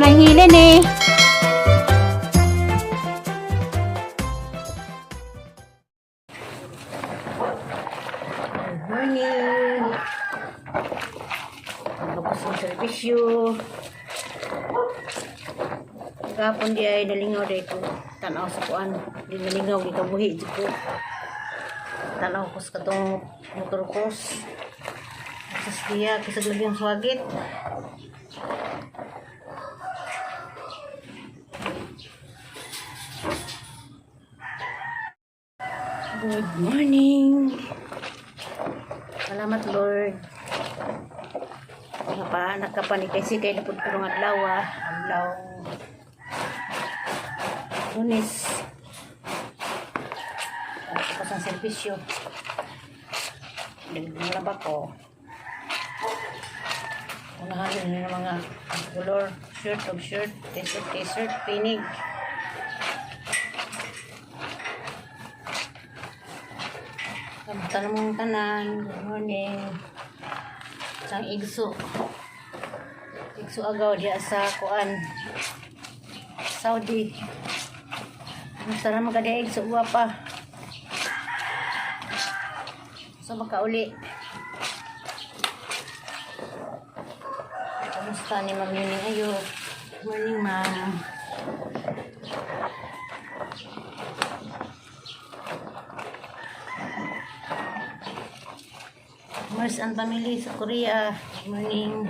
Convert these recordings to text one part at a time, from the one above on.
lang hilin eh. Good morning. Tapos ang servisyo. Kapon di ay nalingaw dito. Tanaw sa kuan. Di nalingaw di kabuhi dito. Tanaw ko sa katong motor cross. Sa siya kisag lagi ang swagit. Good morning. Salamat Lord. Nakapanik kasi kay napud karong adlaw adlaw Lunes. Tapos ang servisyo. Naglalaba ko. Unahan yun yung mga color, shirt, t-shirt, pinig. Kamusta mong tanan? Good morning. Sang igso agaw diya sa kuan Saudi. Kamusta na magkadiya igso guwapa so makauli. Kamusta ni Ma'am Yuning ayo? Good morning ma'am. Mars and family sa Korea. Good morning.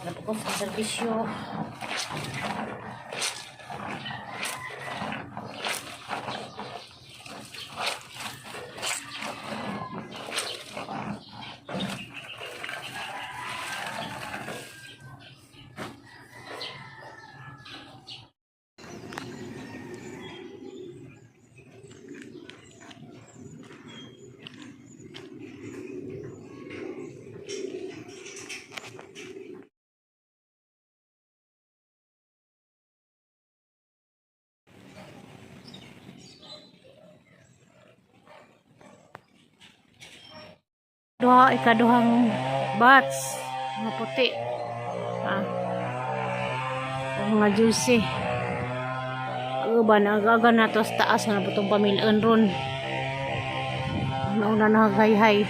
Harap ko sa servisyo. Ikaduhang bats mga puti mga juicy aga na to sa taas na putong pamilaan ron nauna na haghay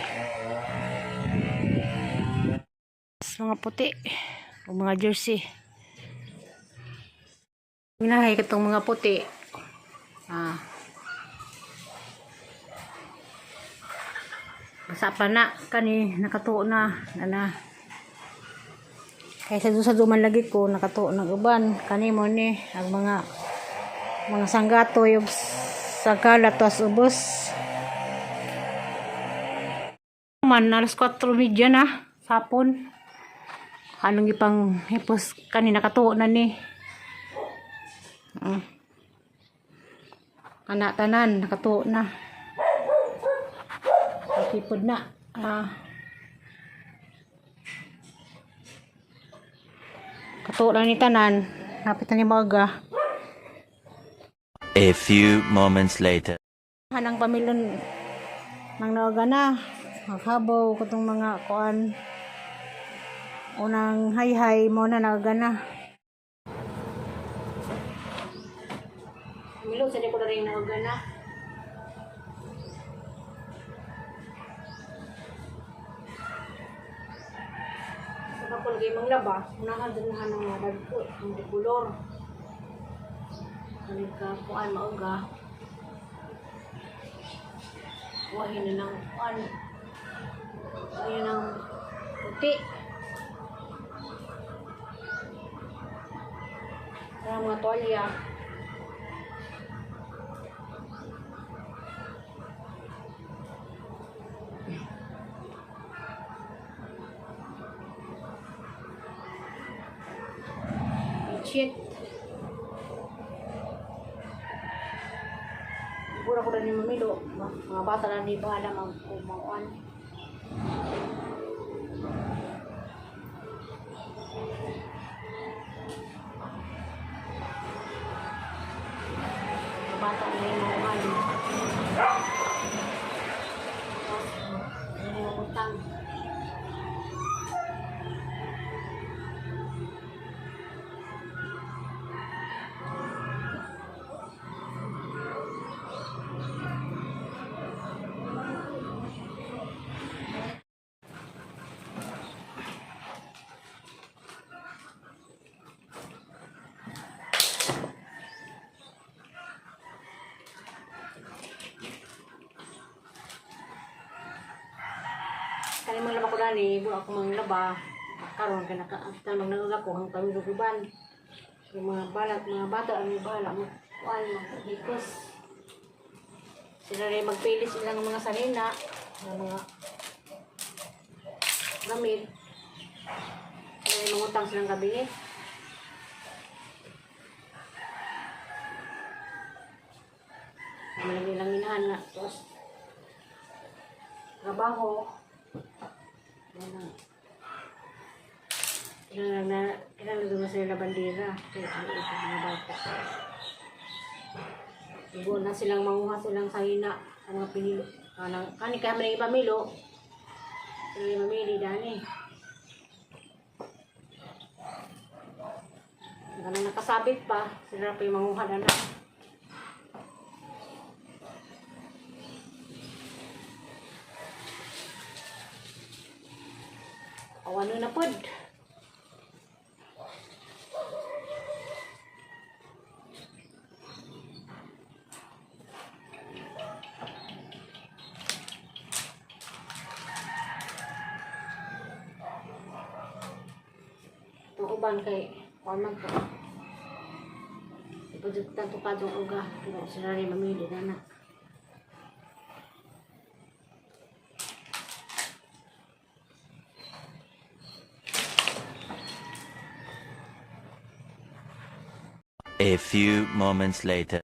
mga puti o mga jersey minahay katong mga puti basa pa na kani nakatuo na kaysa doon sa duman lagi ko nakatuo ng uban kani mo ni ang mga sanggato yung sagala tos ubos man alas 4:30 na sapon anong ipang hipos kani nakatuo na ni anak tanan nakatuo na tipod na katuo lang ni tanan napit na ni maga. A few moments later Hanang pamilyon nang naga na maghabaw katong mga kuan unang hay mo na naga na pamilyon sa di ko na rin naga na. Kapag lagay mong laba, unahan din na ng dagko, ng dekulor. Kanig ka, kuan mauga. Kuhahin na ng kuan. Kuhahin ng puti. Kaya mga tuwalya. Shit. Pura ko na ni mamilo. Mga bata na ni bahala magkumawan. Mga bata na yung makuhan. Ano yung utang. Sa mga laba ko dali, buo ako mga laba. Karon kay nakakita magnagaga ko ang pamiluguban. Yung mga balat, mga bata ang bahala mo kuan mga hikos. Sila rin magpilis ilang mga salina, ng mga gamit. Sila rin mangutang silang kabingit. Malagi lang inahan nga. Tapos, trabaho. Kailangan doon na sila bandera. Kaya ano ito mga bata. Ibo na silang manguha silang salina. Ang mga pinilo. Kani kami ng ipamilo. Sila yung mamili dani. Ganun nakasabit pa. Sila pa yung manguha na. Ano na pod. Uban kay paman ko. Ipudot tanto kadong uga. Pero sila rin mamili na. A few moments later.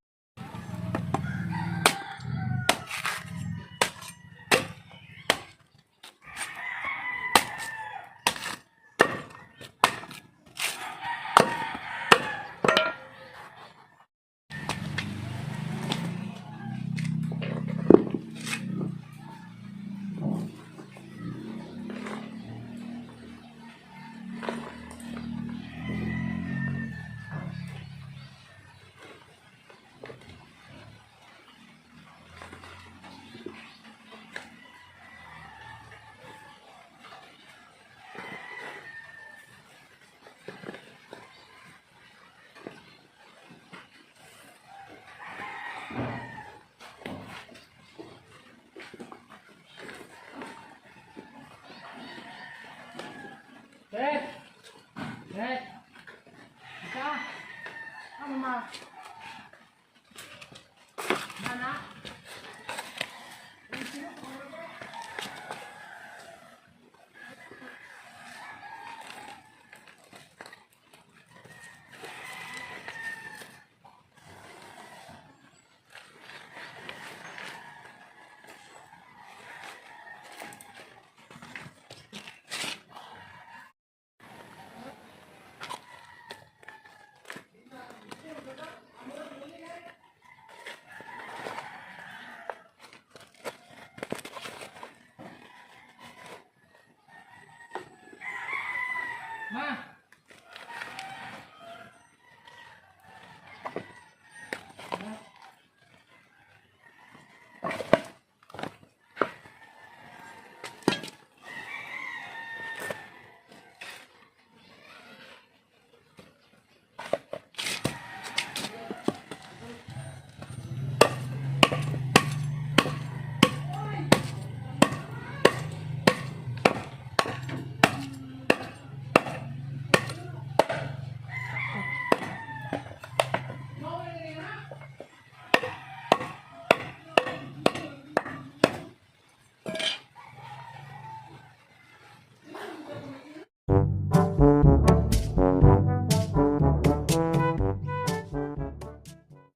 Mama. Mana? Ma.